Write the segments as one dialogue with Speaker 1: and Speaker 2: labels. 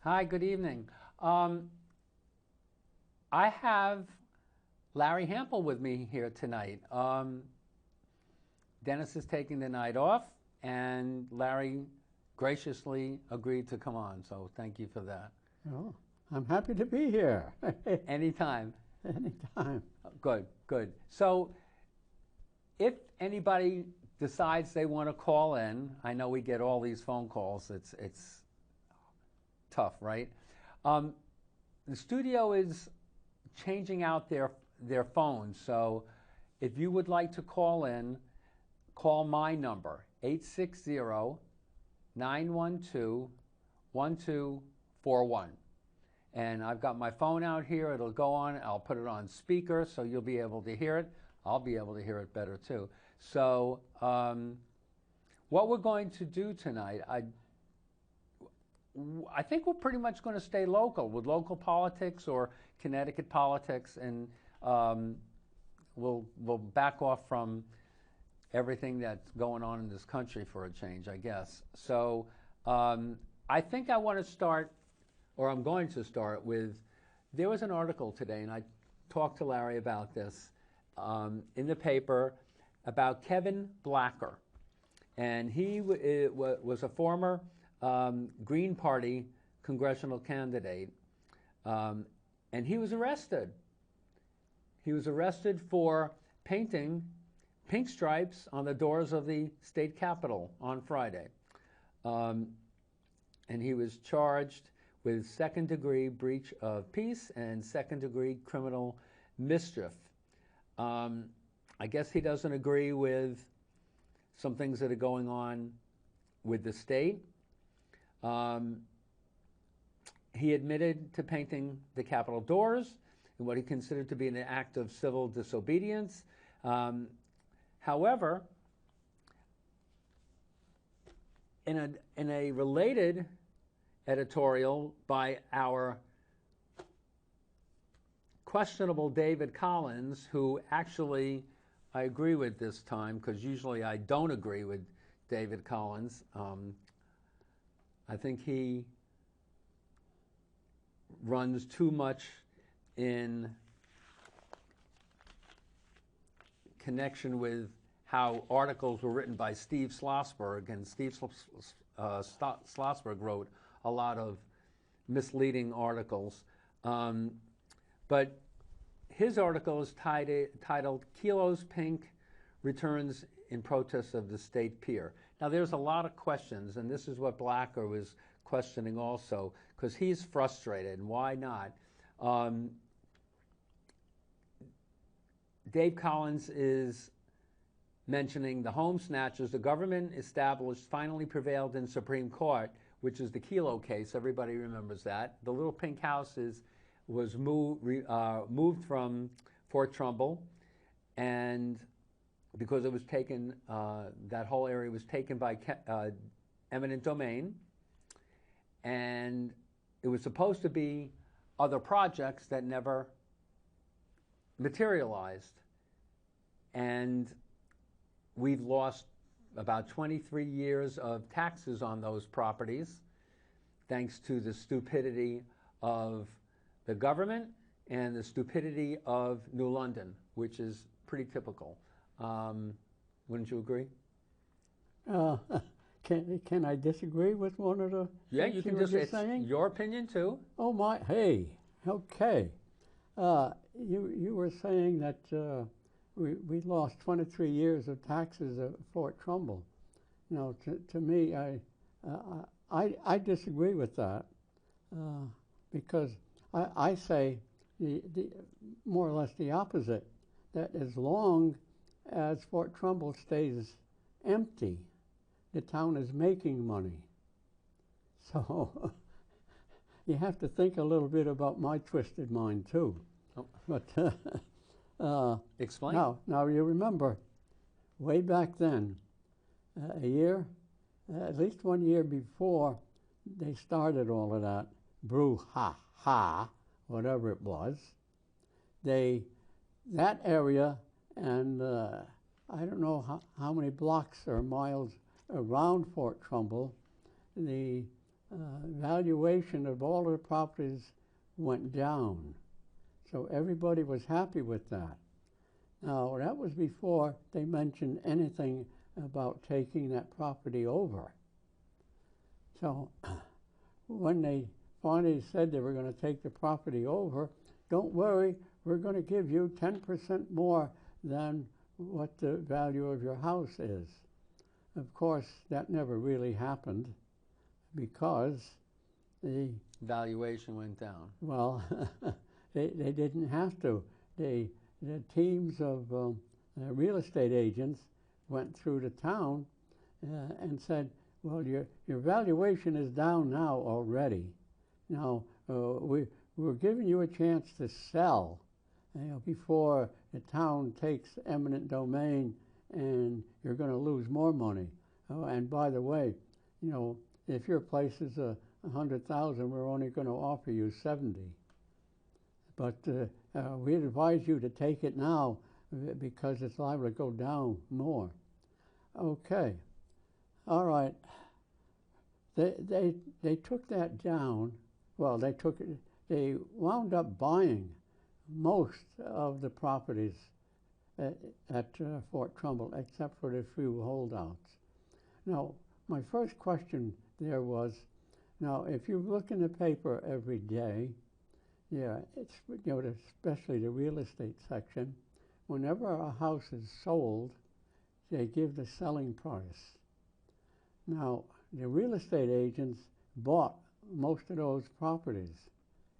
Speaker 1: Hi, good evening. I have Larry Hample with me here tonight. Dennis is taking the night off, and Larry graciously agreed to come on, so thank you for that.
Speaker 2: Oh, I'm happy to be here.
Speaker 1: Anytime.
Speaker 2: Anytime.
Speaker 1: Good, good. So if anybody decides they want to call in, I know we get all these phone calls, it's tough, right? The studio is changing out their phones, so if you would like to call in, call my number, 860-912-1241. And I've got my phone out here, it'll go on, I'll put it on speaker so you'll be able to hear it. I'll be able to hear it better too. So what we're going to do tonight, I think we're pretty much going to stay local with local politics or Connecticut politics, and we'll back off from everything that's going on in this country for a change, I guess. So I think I want to start, or I'm going to start with, there was an article today, and I talked to Larry about this, in the paper about Kevin Blacker. And he was a former Green Party congressional candidate, and he was arrested. He was arrested for painting pink stripes on the doors of the state capitol on Friday. And he was charged with second-degree breach of peace and second-degree criminal mischief. I guess he doesn't agree with some things that are going on with the state. He admitted to painting the Capitol doors in what he considered to be an act of civil disobedience. However, in a related editorial by our questionable David Collins, who actually I agree with this time, because usually I don't agree with David Collins. I think he runs too much in connection with how articles were written by Steve Schlossberg, and Steve Schlossberg wrote a lot of misleading articles. But his article is titled "Kilos Pink Returns in Protest of the State Pier." Now there's a lot of questions, and this is what Blacker was questioning also, because he's frustrated, and why not? Dave Collins is mentioning the home snatchers. The government established finally prevailed in Supreme Court, which is the Kelo case. Everybody remembers that. The little pink house was moved from Fort Trumbull, and because it was taken, that whole area was taken by eminent domain, and it was supposed to be other projects that never materialized. And we've lost about 23 years of taxes on those properties, thanks to the stupidity of the government and the stupidity of New London, which is pretty typical. Wouldn't you agree?
Speaker 2: Can I disagree with one of the things
Speaker 1: you can
Speaker 2: were
Speaker 1: just it's
Speaker 2: saying?
Speaker 1: your opinion too.
Speaker 2: Oh my, hey, okay. You were saying that we lost 23 years of taxes at Fort Trumbull. No, to me, I disagree with that, because I say more or less the opposite, that as long as Fort Trumbull stays empty, the town is making money. So you have to think a little bit about my twisted mind too.
Speaker 1: Oh.
Speaker 2: But
Speaker 1: Explain.
Speaker 2: Now you remember, way back then, at least 1 year before they started all of that brouhaha, whatever it was, that area and I don't know how many blocks or miles around Fort Trumbull, the valuation of all the properties went down. So everybody was happy with that. Now, that was before they mentioned anything about taking that property over. So when they finally said they were going to take the property over, don't worry, we're going to give you 10% more than what the value of your house is. Of course, that never really happened because the
Speaker 1: valuation went down.
Speaker 2: Well, they didn't have to. The teams of real estate agents went through the town and said, well, your valuation is down now already. Now, we're giving you a chance to sell before the town takes eminent domain and you're going to lose more money. Oh, and by the way, if your place is $100,000, we're only going to offer you 70. But we advise you to take it now because it's liable to go down more. Okay, all right. They took that down. Well, they wound up buying most of the properties at Fort Trumbull, except for the few holdouts. Now, my first question there was, now, if you look in the paper every day, yeah, it's, especially the real estate section, whenever a house is sold, they give the selling price. Now, the real estate agents bought most of those properties.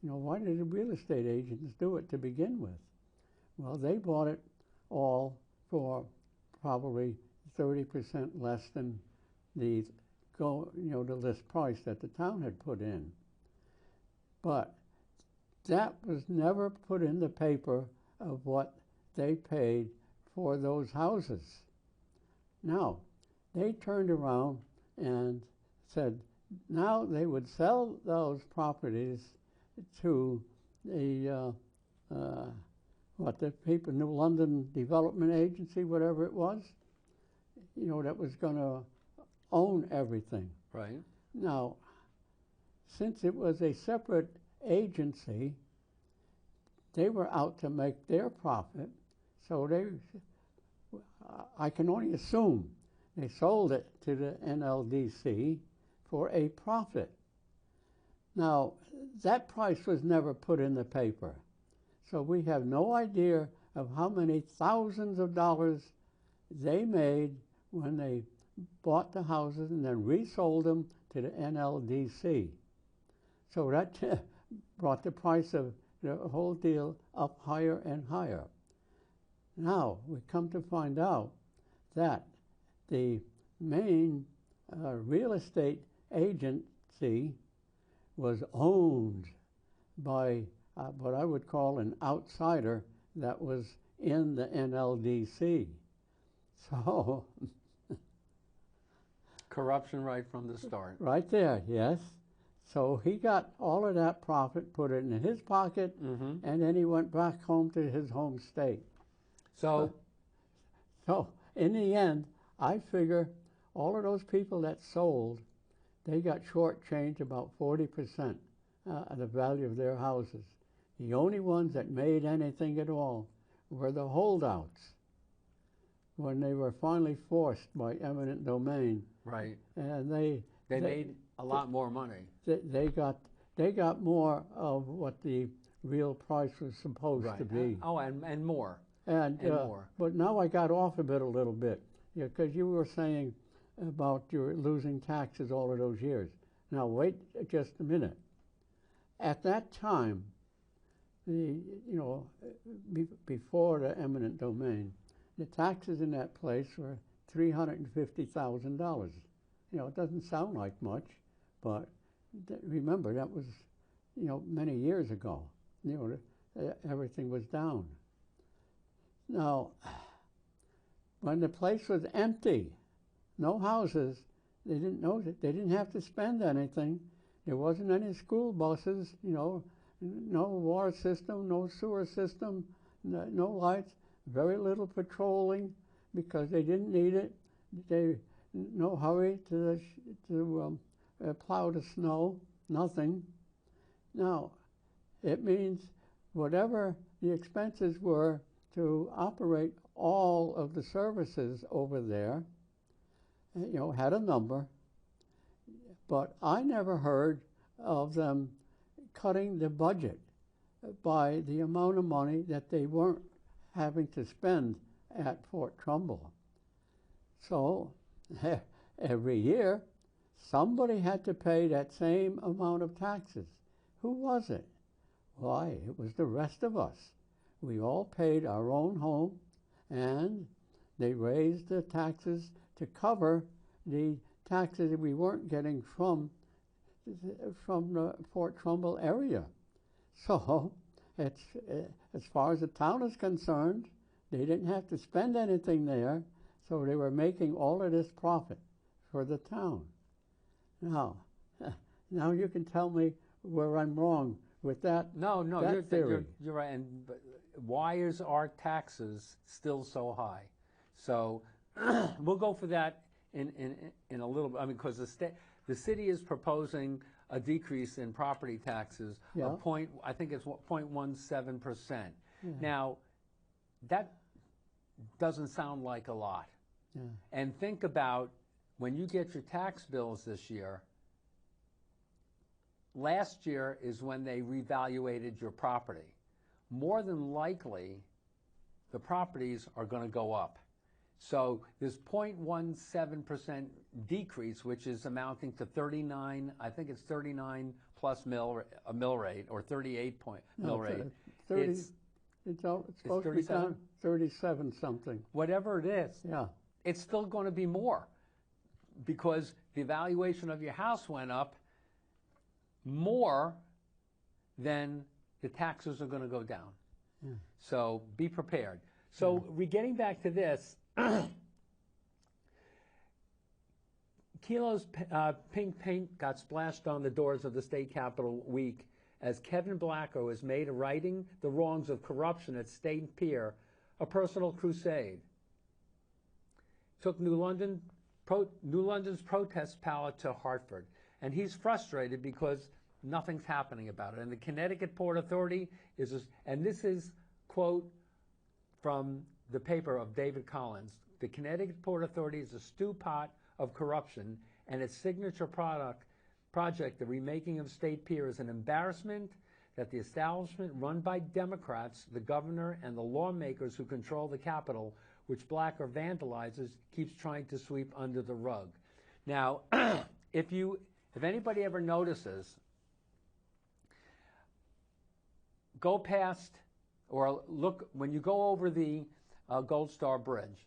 Speaker 2: Why did the real estate agents do it to begin with? Well, they bought it all for probably 30% less than the list price that the town had put in. But that was never put in the paper of what they paid for those houses. Now, they turned around and said now they would sell those properties to the people, New London Development Agency, whatever it was, that was going to own everything.
Speaker 1: Right.
Speaker 2: Now, since it was a separate agency, they were out to make their profit, so I can only assume they sold it to the NLDC for a profit. Now, that price was never put in the paper, so we have no idea of how many thousands of dollars they made when they bought the houses and then resold them to the NLDC. So that brought the price of the whole deal up higher and higher. Now, we come to find out that the main real estate agency was owned by what I would call an outsider that was in the NLDC. So
Speaker 1: corruption right from the start.
Speaker 2: Right there, yes. So he got all of that profit, put it in his pocket, and then he went back home to his home state. So in the end, I figure all of those people that sold, they got shortchanged about 40% of the value of their houses. The only ones that made anything at all were the holdouts when they were finally forced by eminent domain.
Speaker 1: Right.
Speaker 2: And they
Speaker 1: made a lot more money.
Speaker 2: They got more of what the real price was supposed to be.
Speaker 1: And more.
Speaker 2: And more. But now I got off of it a little bit, because you were saying about your losing taxes all of those years. Now wait just a minute. At that time, before the eminent domain, the taxes in that place were $350,000. It doesn't sound like much, but remember that was, many years ago. Everything was down. Now, when the place was empty, no houses, they didn't know that they didn't have to spend anything. There wasn't any school buses, no water system, no sewer system, no lights, very little patrolling because they didn't need it. No hurry to plow the snow, nothing. Now, it means whatever the expenses were to operate all of the services over there, had a number, but I never heard of them cutting the budget by the amount of money that they weren't having to spend at Fort Trumbull. So every year, somebody had to pay that same amount of taxes. Who was it? Why, it was the rest of us. We all paid our own home, and they raised the taxes to cover the taxes that we weren't getting from the Fort Trumbull area. So, it's, as far as the town is concerned, they didn't have to spend anything there, so they were making all of this profit for the town. Now you can tell me where I'm wrong with that.
Speaker 1: No,
Speaker 2: that theory.
Speaker 1: You're right. And why is our taxes still so high? So we'll go for that in a little bit. I mean, because the city is proposing a decrease in property taxes of I think it's 0.17%. Yeah. Now, that doesn't sound like a lot. Yeah. And think about when you get your tax bills this year. Last year is when they revaluated your property. More than likely, the properties are going to go up. So this 0.17% decrease, which is amounting to 39, I think it's 39 plus mill rate, or 38 mill rate.
Speaker 2: 30, it's supposed to be down 37 something.
Speaker 1: Whatever it is,
Speaker 2: yeah,
Speaker 1: it's still going to be more because the valuation of your house went up more than the taxes are going to go down. Yeah. So be prepared. So getting back to this, Kilo's pink paint got splashed on the doors of the state capitol week as Kevin Blacko is made of righting the wrongs of corruption at State Pier a personal crusade. Took New London's protest palette to Hartford, and he's frustrated because nothing's happening about it. And the Connecticut Port Authority and this is, quote, from the paper of David Collins, the Connecticut Port Authority is a stew pot of corruption, and its signature project, the remaking of State Pier, is an embarrassment that the establishment run by Democrats, the governor, and the lawmakers who control the Capitol, which Blacker vandalizes, keeps trying to sweep under the rug. Now, if anybody ever notices, go past or look, when you go over the Gold Star Bridge,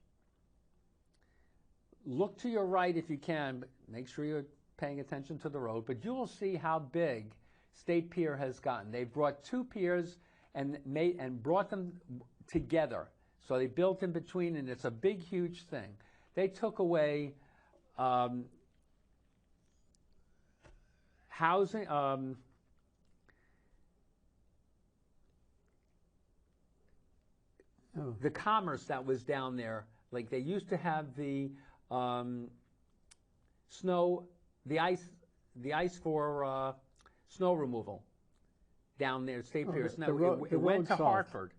Speaker 1: look to your right if you can, but make sure you're paying attention to the road, but you will see how big State Pier has gotten. They brought two piers and brought them together. So they built in between, and it's a big, huge thing. They took away housing, the commerce that was down there. Like they used to have the ice for snow removal down there at State Pier. It went to Hartford.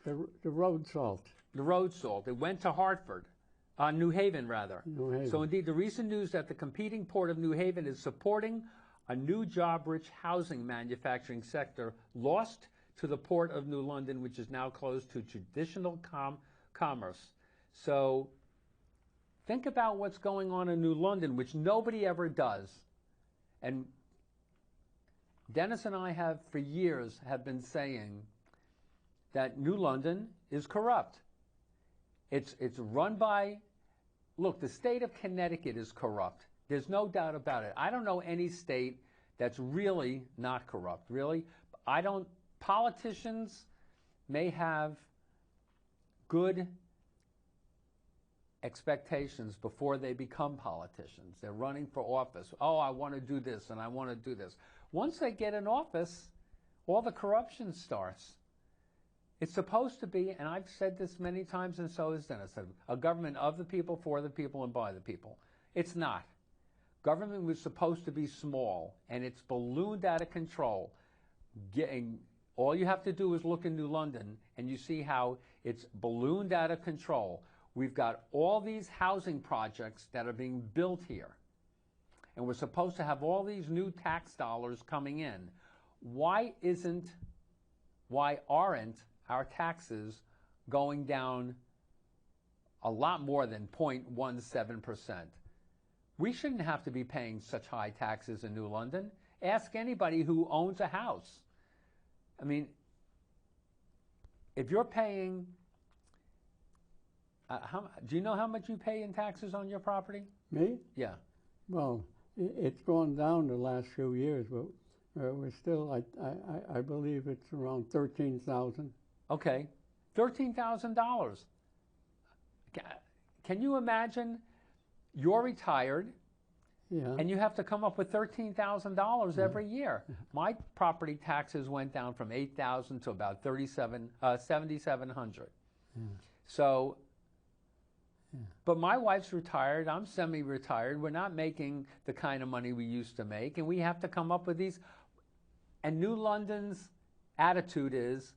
Speaker 2: The road salt.
Speaker 1: The road salt. It went to Hartford. New Haven, rather.
Speaker 2: New Haven.
Speaker 1: So indeed, the recent news that the competing port of New Haven is supporting a new job-rich housing manufacturing sector lost to the port of New London, which is now closed to traditional commerce. So think about what's going on in New London, which nobody ever does. And Dennis and I have, for years, have been saying that New London is corrupt. It's run by, look, the state of Connecticut is corrupt. There's no doubt about it. I don't know any state that's really not corrupt, really. Politicians may have good expectations before they become politicians. They're running for office. Oh, I want to do this and I want to do this. Once they get in office, all the corruption starts. It's supposed to be, and I've said this many times, and so has Dennis, a government of the people, for the people, and by the people. It's not. Government was supposed to be small, and it's ballooned out of control. All you have to do is look in New London, and you see how it's ballooned out of control. We've got all these housing projects that are being built here, and we're supposed to have all these new tax dollars coming in. Why aren't our taxes going down a lot more than 0.17%? We shouldn't have to be paying such high taxes in New London. Ask anybody who owns a house. I mean, if you're paying, do you know how much you pay in taxes on your property?
Speaker 2: Me?
Speaker 1: Yeah.
Speaker 2: Well, it's gone down the last few years, but we're still, I believe it's around $13,000.
Speaker 1: Okay, $13,000. Can you imagine you're retired,
Speaker 2: yeah,
Speaker 1: and you have to come up with $13,000 every year? My property taxes went down from $8,000 to about $7,700.
Speaker 2: Yeah.
Speaker 1: So, but my wife's retired, I'm semi-retired, we're not making the kind of money we used to make, and we have to come up with these. And New London's attitude is,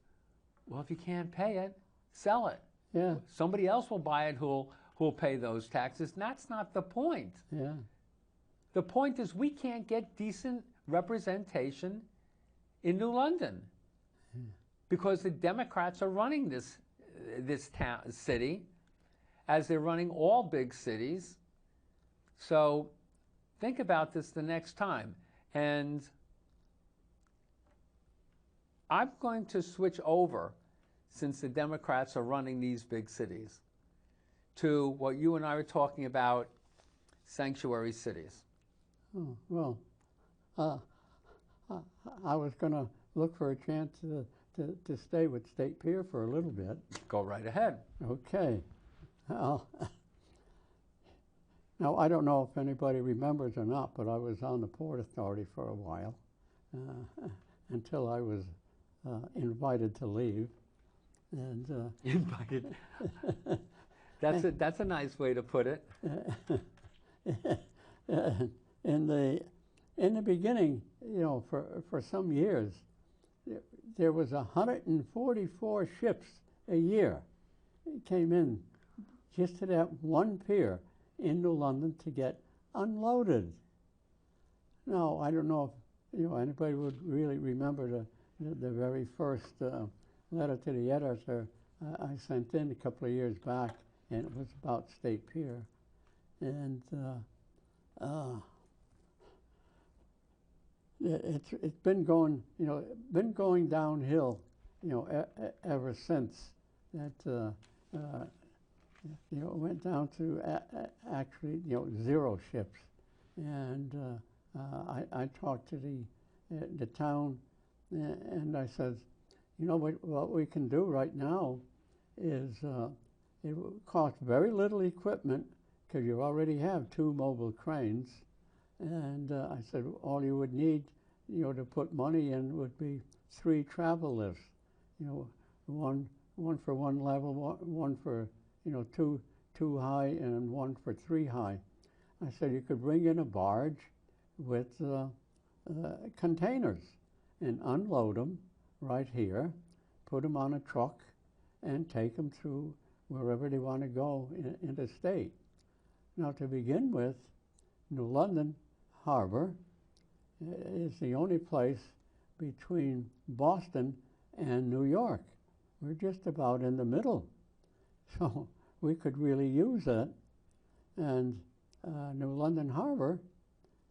Speaker 1: well, if you can't pay it, sell it.
Speaker 2: Yeah.
Speaker 1: Somebody else will buy it who'll pay those taxes. And that's not the point.
Speaker 2: Yeah.
Speaker 1: The point is we can't get decent representation in New London because the Democrats are running this city as they're running all big cities. So think about this the next time. And I'm going to switch over, since the Democrats are running these big cities, to what you and I were talking about, sanctuary cities.
Speaker 2: Oh, well, I was going to look for a chance to stay with State Pier for a little bit.
Speaker 1: Go right ahead.
Speaker 2: Okay. Now, I don't know if anybody remembers or not, but I was on the Port Authority for a while until I was invited to leave. And
Speaker 1: Invited. That's a nice way to put it.
Speaker 2: In the beginning, you know, for some years, there was 144 ships a year came in just to that one pier in New London to get unloaded. Now, I don't know if anybody would really remember the very first letter to the editor I sent in a couple of years back, and it was about State Pier, and it's been going downhill, ever since. That it went down to actually zero ships, and I talked to the town, and I said, what we can do right now is it will cost very little equipment because you already have 2 mobile cranes, and I said all you would need to put money in would be 3 travel lifts, one for 1 level, one for 2 high, and 1 for 3 high. I said you could bring in a barge with containers and unload them right here, put them on a truck, and take them through wherever they want to go in the state. Now, to begin with, New London Harbor is the only place between Boston and New York. We're just about in the middle, so we could really use it. And New London Harbor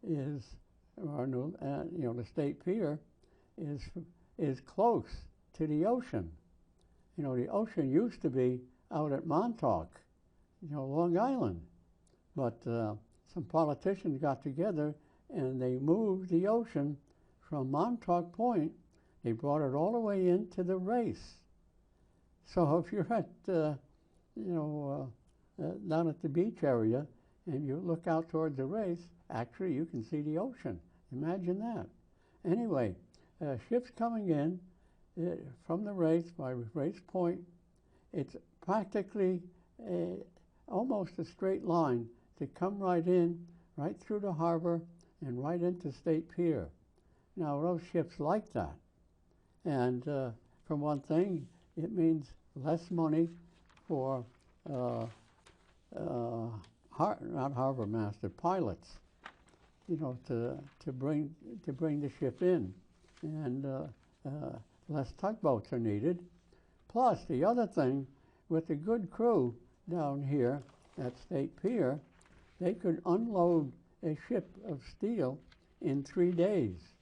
Speaker 2: is, or the State Pier is close to the ocean, You know, the ocean used to be out at Montauk, you know, Long Island. But some politicians got together and they moved the ocean from Montauk Point. They brought it all the way into the race. So if you're at, down at the beach area and you look out towards the race, actually you can see the ocean. Imagine that. Anyway, ships coming in from the race by Race Point, it's practically almost a straight line to come right in, right through the harbor and right into State Pier. Now those ships like that. And for one thing, it means less money for not harbor master, pilots, you know, to bring the ship in, and less tugboats are needed. Plus, the other thing, with a good crew down here at State Pier, they could unload a ship of steel in 3 days.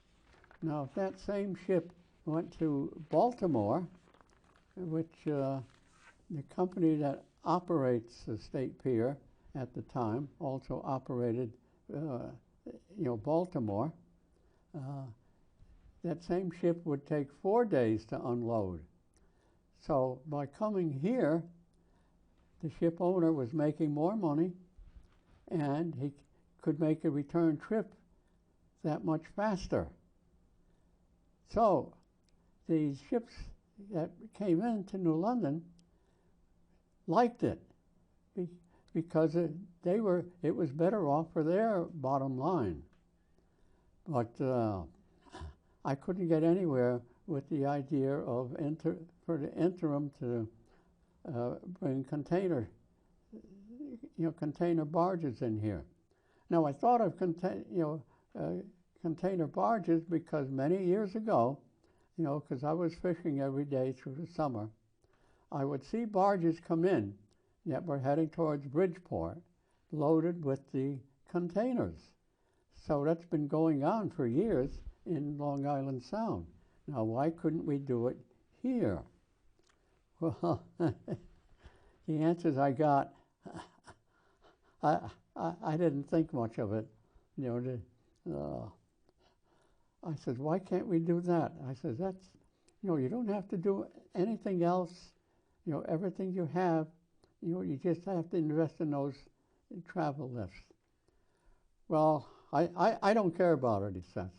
Speaker 2: Now, if that same ship went to Baltimore, which the company that operates the State Pier at the time also operated, Baltimore, that same ship would take 4 days to unload. So by coming here, the ship owner was making more money, and he could make a return trip that much faster. So the ships that came into New London liked it because it was better off for their bottom line. But I couldn't get anywhere with the idea of for the interim to bring container barges in here. Now I thought of container barges because many years ago, because I was fishing every day through the summer, I would see barges come in that were heading towards Bridgeport, loaded with the containers. So that's been going on for years in Long Island Sound. Now, why couldn't we do it here? Well, the answers I got, I didn't think much of it. I said, why can't we do that? I said, that's, you don't have to do anything else. Everything you have, you just have to invest in those travel lifts. Well, I don't care about it, he says.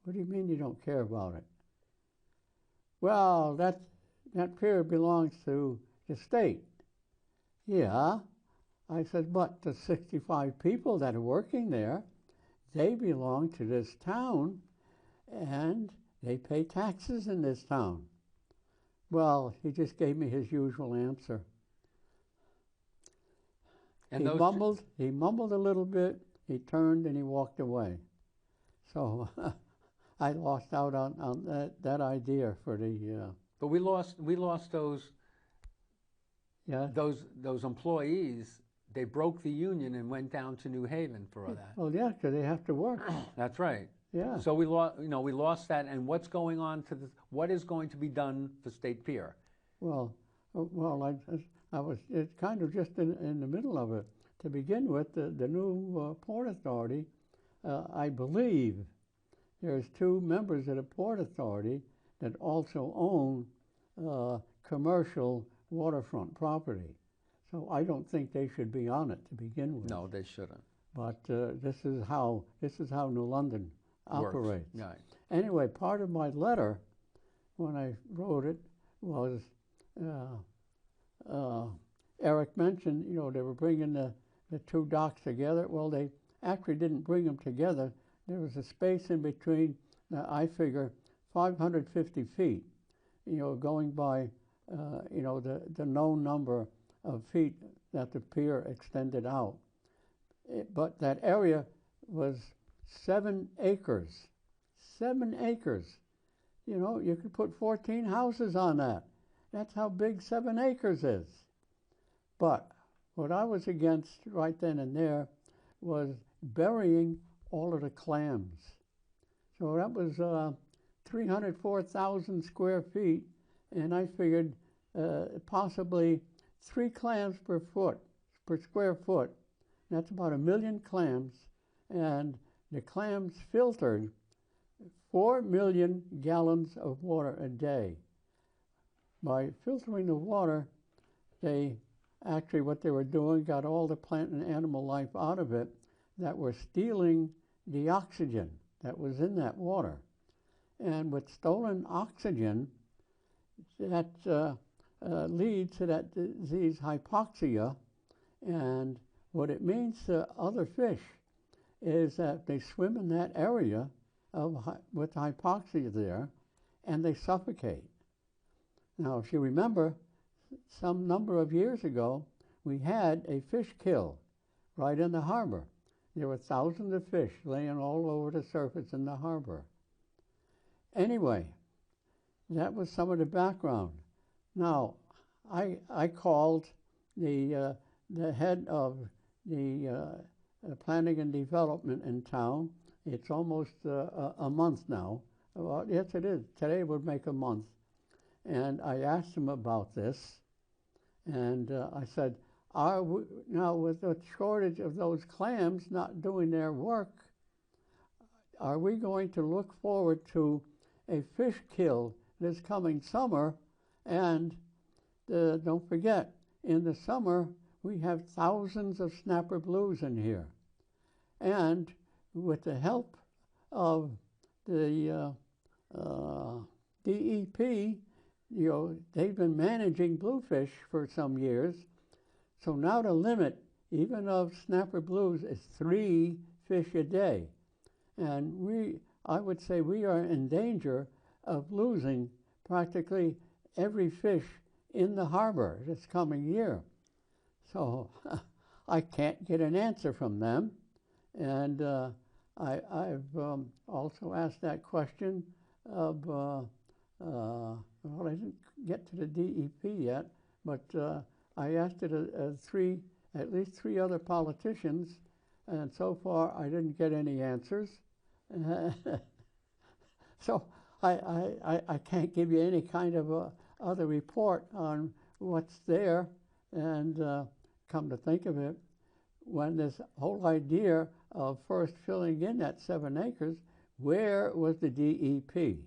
Speaker 2: What do you mean you don't care about it? Well, that pier belongs to the state. Yeah. I said, but the 65 people that are working there, they belong to this town, and they pay taxes in this town. Well, he just gave me his usual answer. And he mumbled a little bit, he turned and he walked away. So I lost out on that idea for the...
Speaker 1: But we lost those employees. They broke the union and went down to New Haven for all that.
Speaker 2: Well, yeah, because they have to work.
Speaker 1: That's right.
Speaker 2: Yeah.
Speaker 1: So we lost that. And what's going on what is going to be done for State Pier?
Speaker 2: Well, I was it's kind of just in the middle of it. To begin with, the new Port Authority, I believe there's 2 members of the Port Authority that also own commercial waterfront property. So I don't think they should be on it to begin with.
Speaker 1: No, they shouldn't.
Speaker 2: But this is how New London operates.
Speaker 1: Right.
Speaker 2: Anyway, part of my letter, when I wrote it, was Eric mentioned, they were bringing the 2 docks together. Well, they actually didn't bring them together. There was a space in between, I figure, 550 feet, going by, the known number of feet that the pier extended out. But that area was 7 acres. 7 acres. You could put 14 houses on that. That's how big 7 acres is. But what I was against right then and there was burying all of the clams. So that was 304,000 square feet and I figured possibly 3 clams per square foot. That's about 1 million clams, and the clams filtered 4 million gallons of water a day. By filtering the water, they actually, what they were doing, got all the plant and animal life out of it that were stealing the oxygen that was in that water. And with stolen oxygen, that leads to that disease hypoxia. And what it means to other fish is that they swim in that area with hypoxia there, and they suffocate. Now, if you remember, some number of years ago, we had a fish kill right in the harbor. There were thousands of fish laying all over the surface in the harbor. Anyway, that was some of the background. Now, I called the head of the planning and development in town. It's almost a month now. Well, yes, it is. Today would make a month. And I asked him about this, and I said, now with the shortage of those clams not doing their work, are we going to look forward to a fish kill this coming summer? And don't forget, in the summer, we have thousands of snapper blues in here. And with the help of the DEP, they've been managing bluefish for some years. So now the limit, even of snapper blues, is 3 fish a day. And I would say we are in danger of losing practically every fish in the harbor this coming year. So I can't get an answer from them. And I've also asked that question of, well, I didn't get to the DEP yet, but I asked it at least three other politicians, and so far I didn't get any answers. So I can't give you any kind of other report on what's there. And come to think of it, when this whole idea of first filling in that 7 acres, where was the DEP?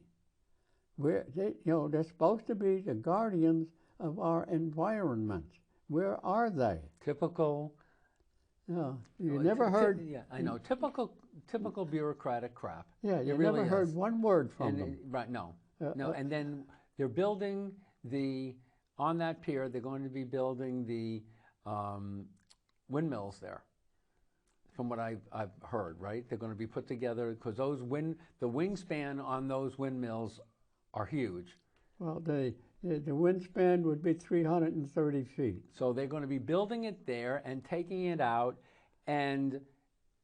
Speaker 2: Where they're supposed to be the guardians of our environment. Where are they?
Speaker 1: Typical.
Speaker 2: You never heard.
Speaker 1: Yeah, I know. Typical bureaucratic crap.
Speaker 2: Yeah, you
Speaker 1: really
Speaker 2: never heard one word from them.
Speaker 1: Right? No. And then they're building on that pier. They're going to be building the windmills there. From what I've heard, right? They're going to be put together because the wingspan on those windmills are huge.
Speaker 2: Well, the wingspan would be 330 feet.
Speaker 1: So they're going to be building it there and taking it out, and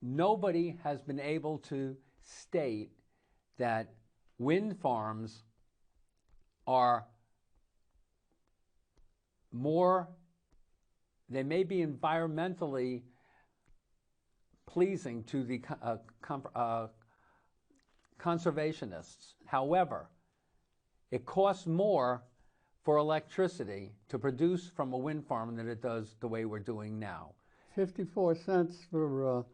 Speaker 1: nobody has been able to state that wind farms are they may be environmentally pleasing to the conservationists. However, it costs more for electricity to produce from a wind farm than it does the way we're doing now.
Speaker 2: 54 cents for...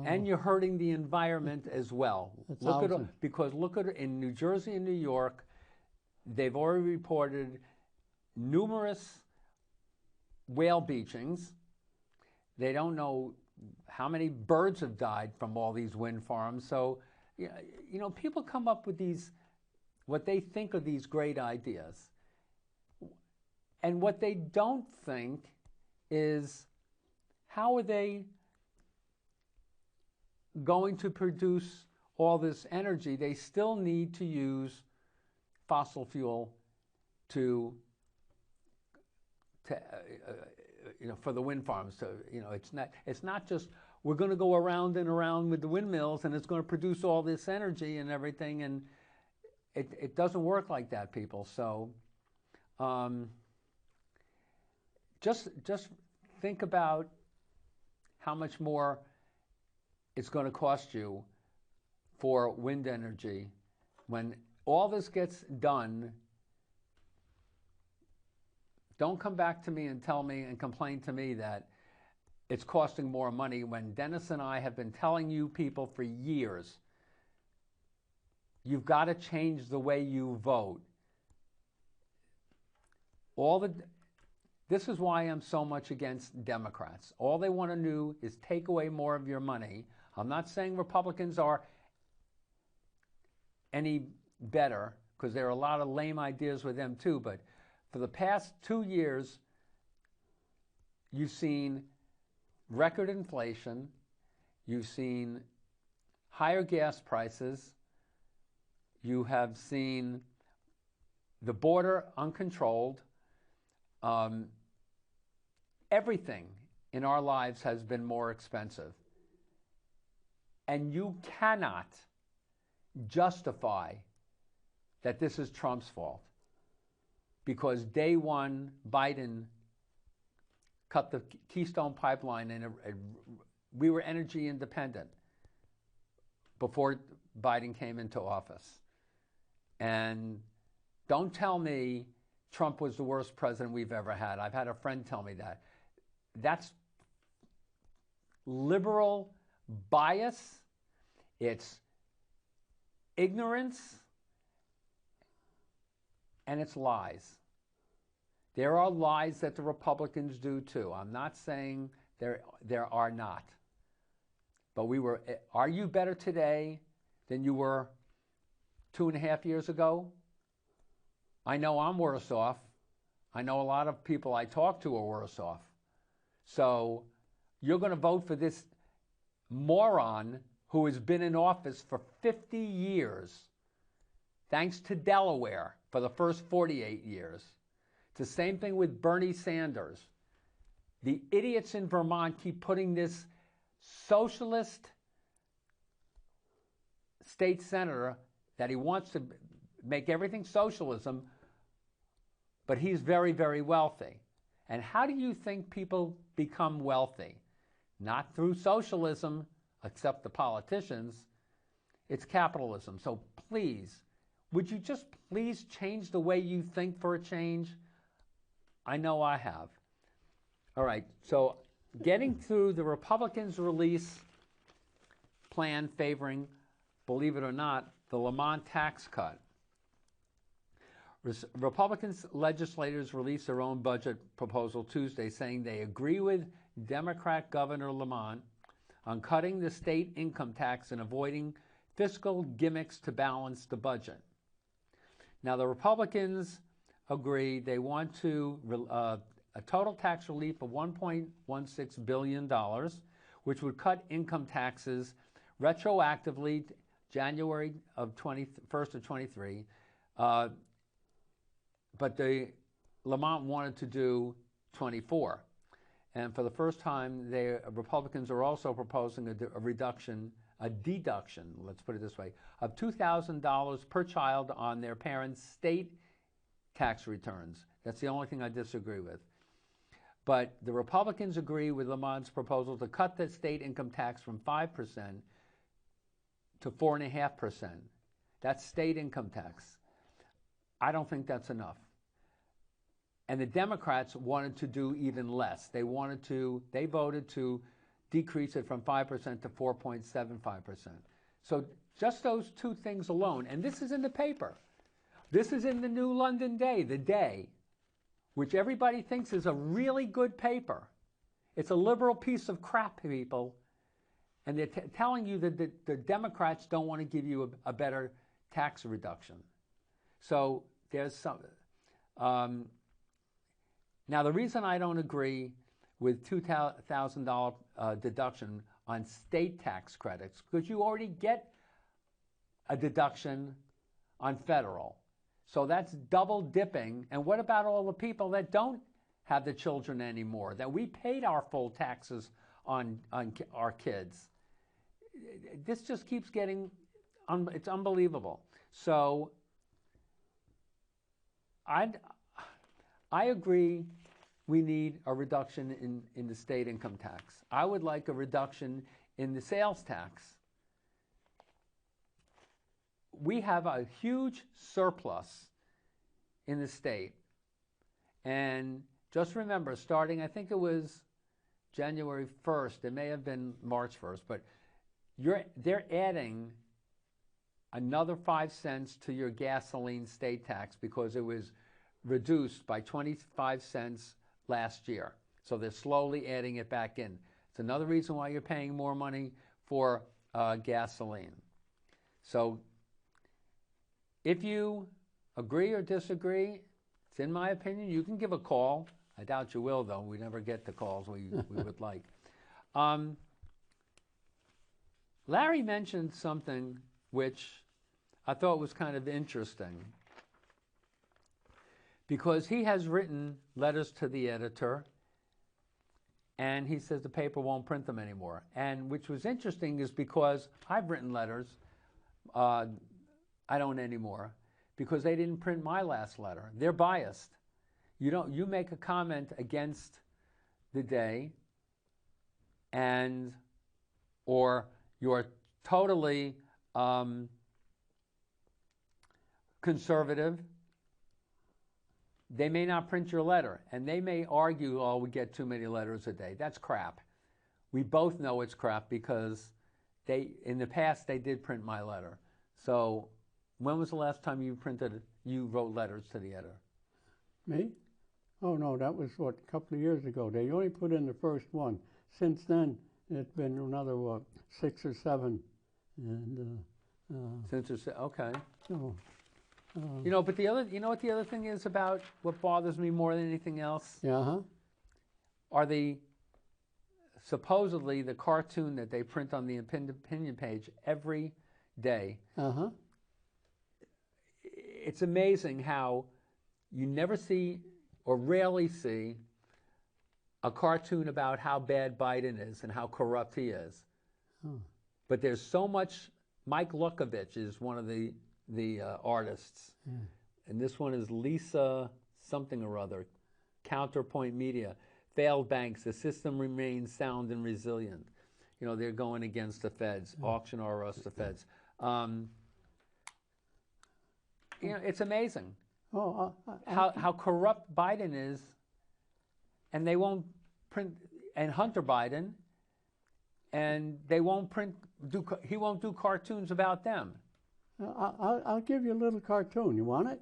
Speaker 1: and you're hurting the environment as well. Look at it in New Jersey and New York, they've already reported numerous whale beachings. They don't know how many birds have died from all these wind farms. So, people come up with what they think are these great ideas. And what they don't think is, how are they going to produce all this energy? They still need to use fossil fuel for the wind farms. It's not just we're going to go around and around with the windmills and it's going to produce all this energy and everything, and it doesn't work like that, people. So just think about how much more it's going to cost you for wind energy when all this gets done, don't come back to me and tell me and complain to me that it's costing more money when Dennis and I have been telling you people for years, you've got to change the way you vote. This is why I'm so much against Democrats. All they want to do is take away more of your money. I'm not saying Republicans are any better, because there are a lot of lame ideas with them too, but for the past 2 years, you've seen record inflation, you've seen higher gas prices, you have seen the border uncontrolled. Everything in our lives has been more expensive. And you cannot justify that this is Trump's fault, because day one, Biden cut the Keystone Pipeline, and we were energy independent before Biden came into office. And don't tell me Trump was the worst president we've ever had. I've had a friend tell me that. That's liberal bias. It's ignorance. And it's lies. There are lies that the Republicans do too. I'm not saying there are not. But are you better today than you were 2.5 years ago? I know I'm worse off. I know a lot of people I talk to are worse off. So you're going to vote for this moron who has been in office for 50 years, thanks to Delaware for the first 48 years. It's the same thing with Bernie Sanders. The idiots in Vermont keep putting this socialist state senator that he wants to make everything socialism, but he's very, very wealthy. And how do you think people become wealthy? Not through socialism, except the politicians. It's capitalism. So please, would you just please change the way you think for a change? I know I have. All right, so getting through the Republicans' release plan favoring, believe it or not, the Lamont tax cut. Republican legislators released their own budget proposal Tuesday, saying they agree with Democrat Governor Lamont on cutting the state income tax and avoiding fiscal gimmicks to balance the budget. Now, the Republicans agree they want a total tax relief of $1.16 billion, which would cut income taxes retroactively January of 1st of 23. But Lamont wanted to do 24. And for the first time, Republicans are also proposing a deduction, let's put it this way, of $2,000 per child on their parents' state tax returns. That's the only thing I disagree with. But the Republicans agree with Lamont's proposal to cut the state income tax from 5% to 4.5%. That's state income tax. I don't think that's enough. And the Democrats wanted to do even less. They voted to decrease it from 5% to 4.75%. So just those two things alone, and this is in the paper. This is in the New London Day, The Day, which everybody thinks is a really good paper. It's a liberal piece of crap, people. And they're telling you that the Democrats don't want to give you a better tax reduction. So there's some. Now, the reason I don't agree with $2,000 deduction on state tax credits, because you already get a deduction on federal. So that's double dipping. And what about all the people that don't have the children anymore, that we paid our full taxes on our kids? This just keeps getting, it's unbelievable. So I agree we need a reduction in the state income tax. I would like a reduction in the sales tax. we have a huge surplus in the state. And just remember, starting, I think it was January 1st, it may have been March 1st, but they're adding another 5 cents to your gasoline state tax because it was reduced by 25 cents last year. So they're slowly adding it back in. It's another reason why you're paying more money for gasoline. So if you agree or disagree, it's in my opinion, you can give a call. I doubt you will, though. We never get the calls we would like. Larry mentioned something which I thought was kind of interesting, because he has written letters to the editor, and he says the paper won't print them anymore. And which was interesting is because I've written letters, I don't anymore, because they didn't print my last letter. They're biased. You make a comment against the day, or you're totally conservative, they may not print your letter, and they may argue, oh, we get too many letters a day. That's crap. We both know it's crap because in the past they did print my letter. So when was the last time you wrote letters to the editor?
Speaker 2: Me? Oh, no, that was, a couple of years ago. They only put in the first one. Since then, it's been another, 6 or 7. And,
Speaker 1: okay.
Speaker 2: So,
Speaker 1: but you know what the other thing is about what bothers me more than anything else?
Speaker 2: yeah,
Speaker 1: Are supposedly the cartoon that they print on the opinion page every day. It's amazing how you never see or rarely see a cartoon about how bad Biden is and how corrupt he is. But there's so much. Mike Lukovich is one of the artists. And this one is Lisa something or other. Counterpoint Media. Failed banks. The system remains sound and resilient. They're going against the feds. Auction or arrest the feds. It's amazing how corrupt Biden is, and they won't print, and Hunter Biden, and they won't he won't do cartoons about them.
Speaker 2: I'll give you a little cartoon. You want it?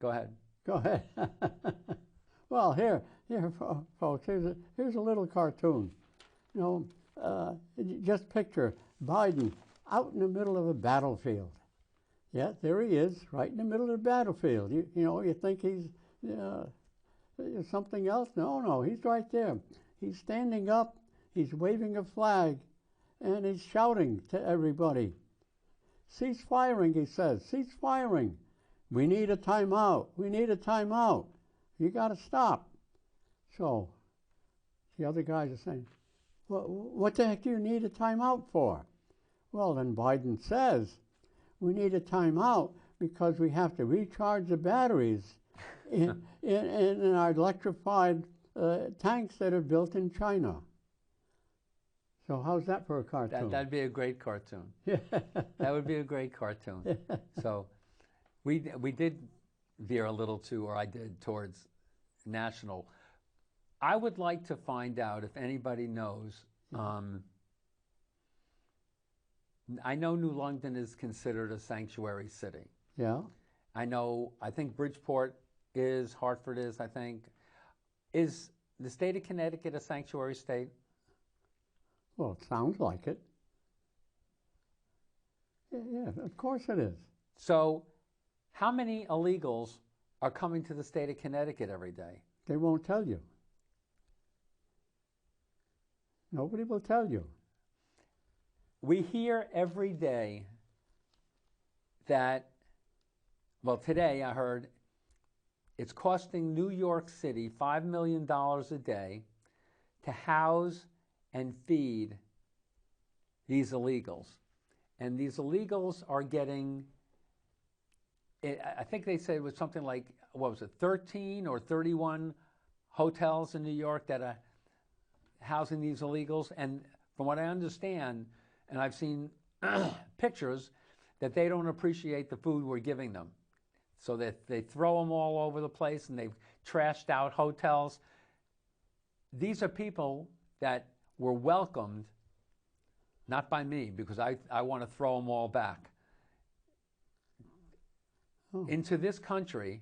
Speaker 1: Go ahead.
Speaker 2: Go ahead. Well, here, folks. Here's a little cartoon. Just picture Biden out in the middle of a battlefield. Yeah, there he is, right in the middle of the battlefield. You think he's something else? No, he's right there. He's standing up. He's waving a flag, and he's shouting to everybody. Cease firing, he says. Cease firing. We need a timeout. We need a timeout. You got to stop. So the other guys are saying, well, what the heck do you need a timeout for? Well, then Biden says, we need a timeout because we have to recharge the batteries in our electrified tanks that are built in China. So how's that for a cartoon?
Speaker 1: That'd be a great cartoon. That would be a great cartoon. So we did veer a little or I did, towards national. I would like to find out if anybody knows. I know New London is considered a sanctuary city.
Speaker 2: Yeah.
Speaker 1: I think Bridgeport is, Hartford is, I think. Is the state of Connecticut a sanctuary state?
Speaker 2: Well, it sounds like it. Yeah, of course it is.
Speaker 1: So how many illegals are coming to the state of Connecticut every day?
Speaker 2: They won't tell you. Nobody will tell you.
Speaker 1: We hear every day that, well, today I heard it's costing New York City $5 million a day to house and feed these illegals. And these illegals are getting, I think they said it was something like, 13 or 31 hotels in New York that are housing these illegals. And from what I understand, and I've seen pictures, that they don't appreciate the food we're giving them. So that they throw them all over the place, and they've trashed out hotels. These are people that were welcomed, not by me, because I want to throw them all back, into this country.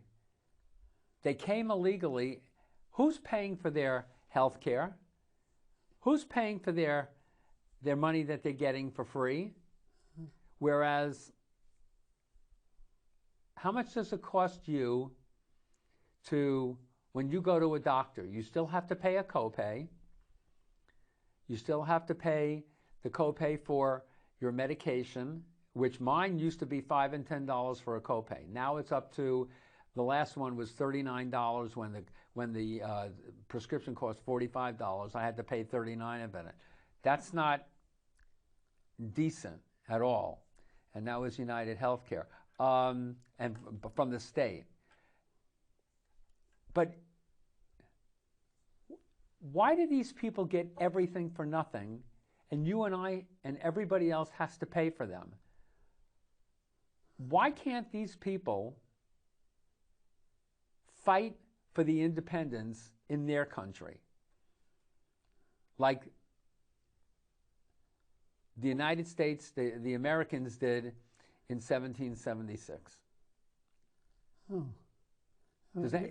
Speaker 1: They came illegally. Who's paying for their health care? Who's paying for their money that they're getting for free? Whereas, how much does it cost you to, when you go to a doctor, you still have to pay a copay. You still have to pay the copay for your medication, which mine used to be $5 and $10 for a copay. Now it's up to, the last one was $39 when the prescription cost $45. I had to pay $39 of it. That's not decent at all. And that was United Healthcare. And from the state. But why do these people get everything for nothing, and you and I and everybody else has to pay for them? Why can't these people fight for the independence in their country, like the United States, the Americans did in 1776?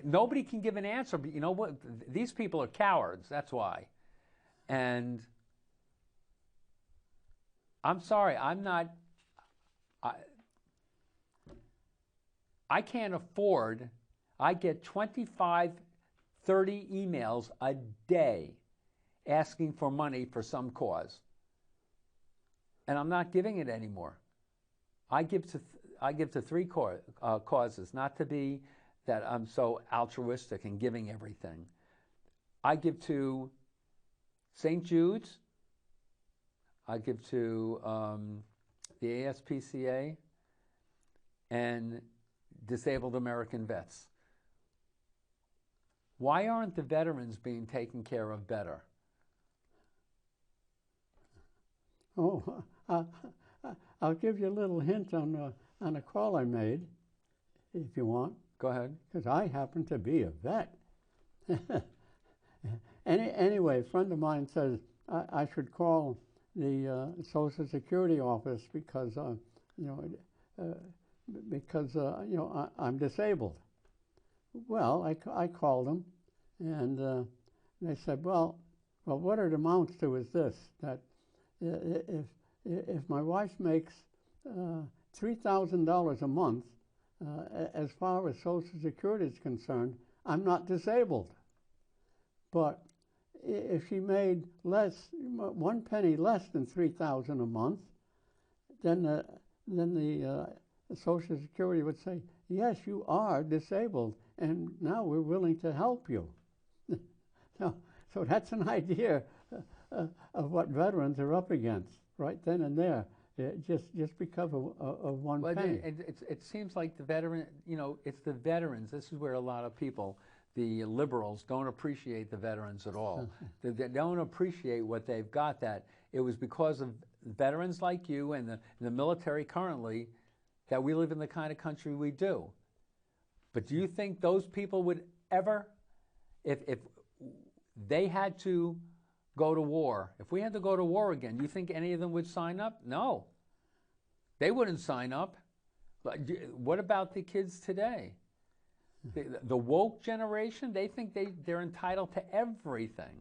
Speaker 1: Nobody can give an answer, but you know what? These people are cowards, that's why. And I'm sorry, I can't afford, I get 25, 30 emails a day asking for money for some cause. And I'm not giving it anymore. I give to three causes, not to be that I'm so altruistic and giving everything. I give to St. Jude's. I give to the ASPCA and Disabled American Vets. Why aren't the veterans being taken care of better?
Speaker 2: Oh, I'll give you a little hint on a call I made, if you want.
Speaker 1: Go ahead.
Speaker 2: Because I happen to be a vet. Anyway, a friend of mine says I should call the Social Security office because I'm disabled. Well, I called them, and they said, well, what it amounts to is this: that if my wife makes $3,000 a month, as far as Social Security is concerned, I'm not disabled. But if she made less, 1 penny less than $3,000 a month, then the Social Security would say, yes, you are disabled, and now we're willing to help you. So that's an idea of what veterans are up against right then and there. Just because of 1 penny.
Speaker 1: It seems like the veteran, it's the veterans. This is where a lot of people, the liberals, don't appreciate the veterans at all. They don't appreciate what they've got, that it was because of veterans like you and the military currently that we live in the kind of country we do. But do you think those people would ever, if they had to go to war, if we had to go to war again, do you think any of them would sign up? No. They wouldn't sign up. But what about the kids today? The woke generation, they think they're entitled to everything.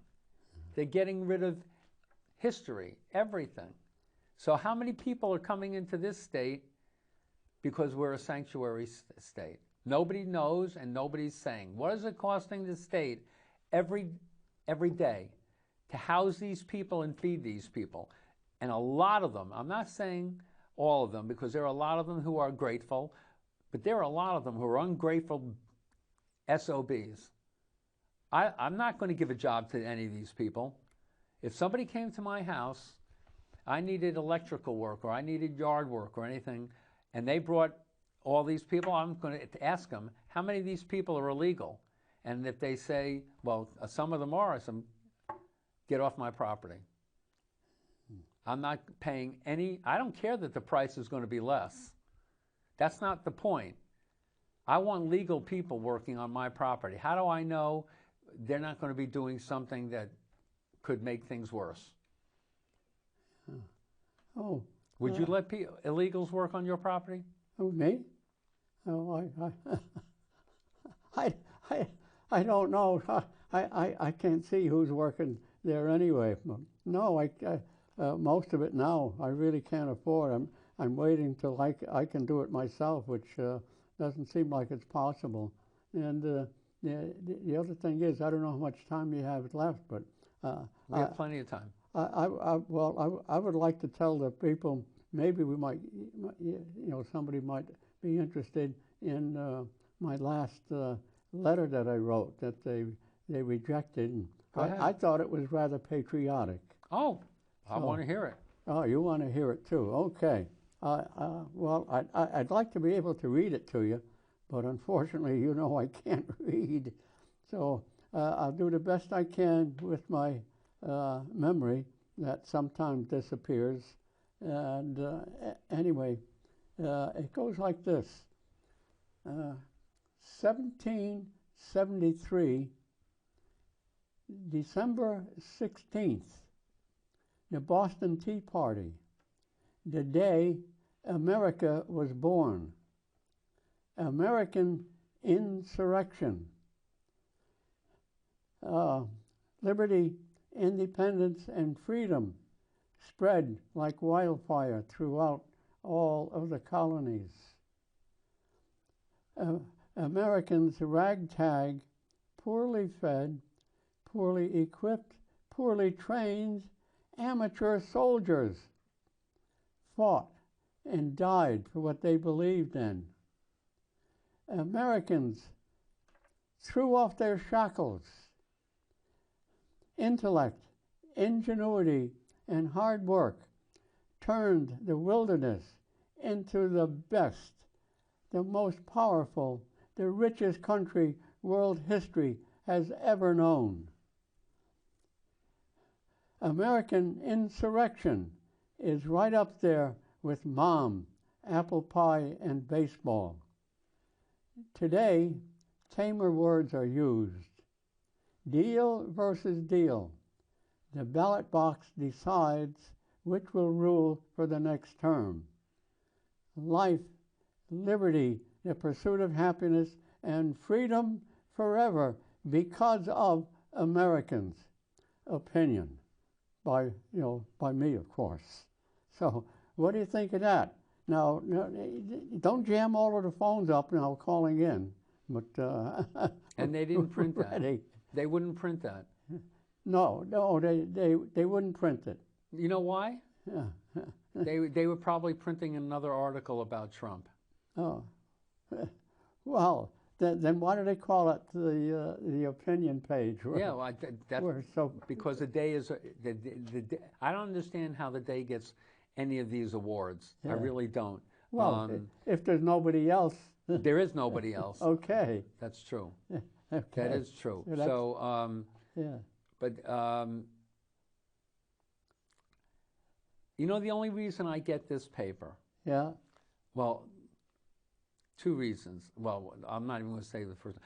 Speaker 1: They're getting rid of history, everything. So how many people are coming into this state because we're a sanctuary state? Nobody knows, and nobody's saying. What is it costing the state every day to house these people and feed these people? And a lot of them, I'm not saying all of them, because there are a lot of them who are grateful, but there are a lot of them who are ungrateful SOBs. I'm not going to give a job to any of these people. If somebody came to my house, I needed electrical work or I needed yard work or anything, and they brought all these people, I'm going to ask them, how many of these people are illegal? And if they say, well, some of them are, get off my property. I'm not paying any, I don't care that the price is going to be less. That's not the point. I want legal people working on my property. How do I know they're not going to be doing something that could make things worse?
Speaker 2: Oh.
Speaker 1: Would you let illegals work on your property?
Speaker 2: Oh, me? Oh, I don't know. I can't see who's working there anyway. No, most of it now I really can't afford. I'm waiting till I can do it myself, which doesn't seem like it's possible. And the other thing is, I don't know how much time you have left, but
Speaker 1: we have plenty of time.
Speaker 2: Well, I would like to tell the people, maybe we might, somebody might be interested in my last letter that I wrote that they rejected. I thought it was rather patriotic.
Speaker 1: Oh, I want to hear it.
Speaker 2: Oh, you want to hear it too? Okay. Well, I'd like to be able to read it to you, but unfortunately, I can't read. So I'll do the best I can with my memory that sometimes disappears. And anyway, it goes like this. 1773, December 16th, the Boston Tea Party, the day America was born. American insurrection. Liberty, independence, and freedom spread like wildfire throughout all of the colonies. Americans ragtag, poorly fed, poorly equipped, poorly trained, amateur soldiers fought and died for what they believed in. Americans threw off their shackles. Intellect, ingenuity, and hard work turned the wilderness into the best, the most powerful, the richest country world history has ever known. American insurrection is right up there with mom, apple pie, and baseball. Today, tamer words are used. Deal versus deal. The ballot box decides which will rule for the next term. Life, liberty, the pursuit of happiness, and freedom forever because of Americans' opinion. By me, of course. So, what do you think of that? Now, don't jam all of the phones up now calling in. But
Speaker 1: and they didn't print that. They wouldn't print that.
Speaker 2: No, they wouldn't print it.
Speaker 1: You know why?
Speaker 2: Yeah.
Speaker 1: They were probably printing another article about Trump.
Speaker 2: Oh, well, then why do they call it the opinion page?
Speaker 1: Yeah, well, because the day is I don't understand how the day gets any of these awards. Yeah. I really don't.
Speaker 2: Well, if there's nobody else,
Speaker 1: there is nobody else.
Speaker 2: Okay,
Speaker 1: that's true.
Speaker 2: Okay.
Speaker 1: That is true.
Speaker 2: So,
Speaker 1: yeah. But the only reason I get this paper.
Speaker 2: Yeah.
Speaker 1: Well, two reasons. Well, I'm not even going to say the first.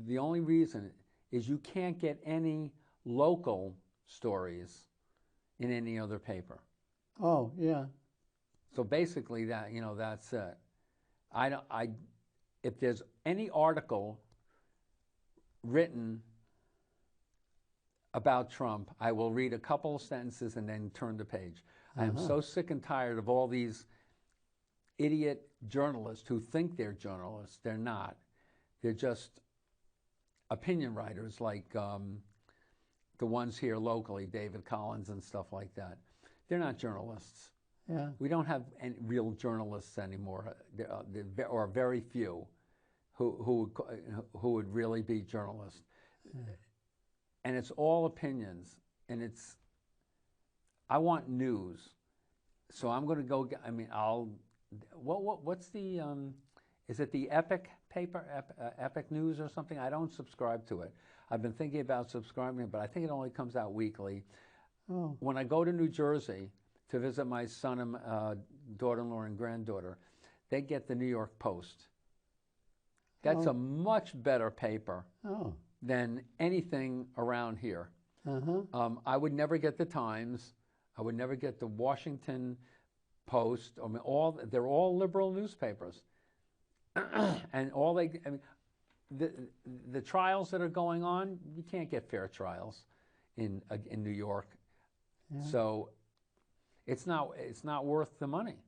Speaker 1: The only reason is you can't get any local stories in any other paper.
Speaker 2: Oh, yeah.
Speaker 1: So basically, that's it. If there's any article written about Trump, I will read a couple of sentences and then turn the page. I am so sick and tired of all these idiot journalists who think they're journalists. They're not. They're just opinion writers like the ones here locally, David Collins and stuff like that. They're not journalists.
Speaker 2: Yeah.
Speaker 1: We don't have any real journalists anymore, or very few who would really be journalists. Yeah. And it's all opinions, and I want news. So I'm going to go, what's the, is it the Epic paper, Epic News or something? I don't subscribe to it. I've been thinking about subscribing, but I think it only comes out weekly.
Speaker 2: Oh.
Speaker 1: When I go to New Jersey to visit my son and daughter-in-law and granddaughter, they get the New York Post. That's a much better paper than anything around here. I would never get the Times. I would never get the Washington Post. I mean, they're all liberal newspapers, and the trials that are going on, you can't get fair trials in New York. Yeah. So it's not worth the money.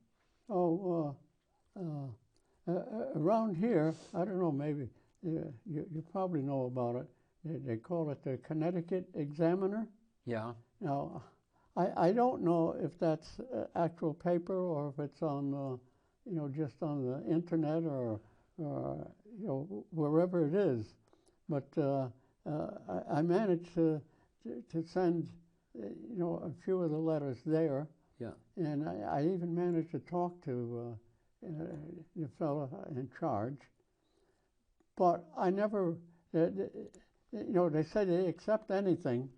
Speaker 2: Around here, I don't know, maybe you probably know about it. They call it the Connecticut Examiner.
Speaker 1: Yeah.
Speaker 2: Now, I don't know if that's actual paper or if it's on, just on the internet or wherever it is. But I managed to send, a few of the letters there.
Speaker 1: Yeah.
Speaker 2: And I even managed to talk to the fellow in charge. But I never, they said they accept anything,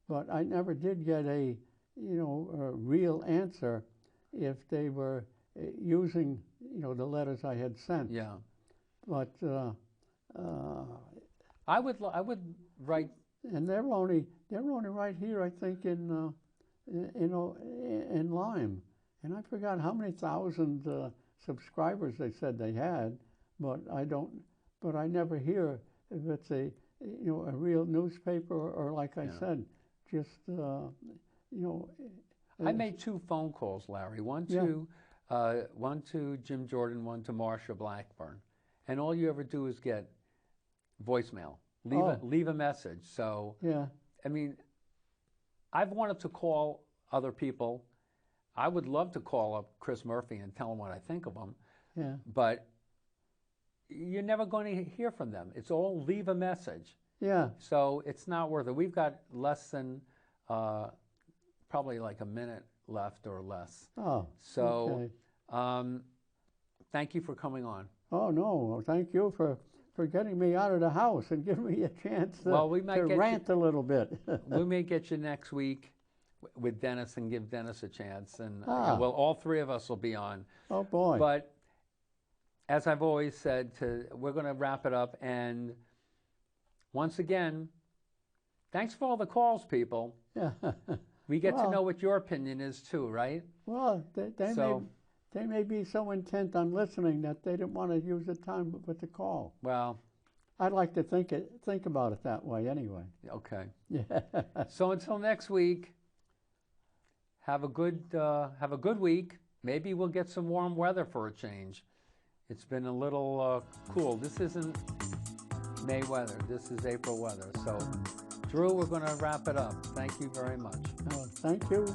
Speaker 2: but I never did get a real answer if they were using, the letters I had sent.
Speaker 1: Yeah.
Speaker 2: But
Speaker 1: I would write.
Speaker 2: And they're only right here, I think, in Lyme, and I forgot how many thousand subscribers they said they had, but I never hear if it's a real newspaper or like I said, just
Speaker 1: I made 2 phone calls, Larry. One to Jim Jordan, one to Marsha Blackburn, and all you ever do is get voicemail. Leave a message. So I mean, I've wanted to call other people. I would love to call up Chris Murphy and tell him what I think of him.
Speaker 2: Yeah.
Speaker 1: But you're never going to hear from them. It's all leave a message.
Speaker 2: Yeah.
Speaker 1: So it's not worth it. We've got less than probably like a minute left or less.
Speaker 2: Oh.
Speaker 1: So
Speaker 2: okay.
Speaker 1: Thank you for coming on.
Speaker 2: Oh no, well, thank you for getting me out of the house and giving me a chance to rant a little bit.
Speaker 1: We may get you next week with Dennis and give Dennis a chance. And well, all 3 of us will be on.
Speaker 2: Oh, boy.
Speaker 1: But as I've always said, we're going to wrap it up. And once again, thanks for all the calls, people.
Speaker 2: Yeah.
Speaker 1: We get to know what your opinion is, too, right?
Speaker 2: Well, they may be so intent on listening that they didn't want to use the time with the call.
Speaker 1: Well,
Speaker 2: I'd like to think about it that way anyway.
Speaker 1: Okay.
Speaker 2: Yeah.
Speaker 1: So until next week, have a good week. Maybe we'll get some warm weather for a change. It's been a little cool. This isn't May weather. This is April weather. So, Drew, we're going to wrap it up. Thank you very much.
Speaker 2: Thank you.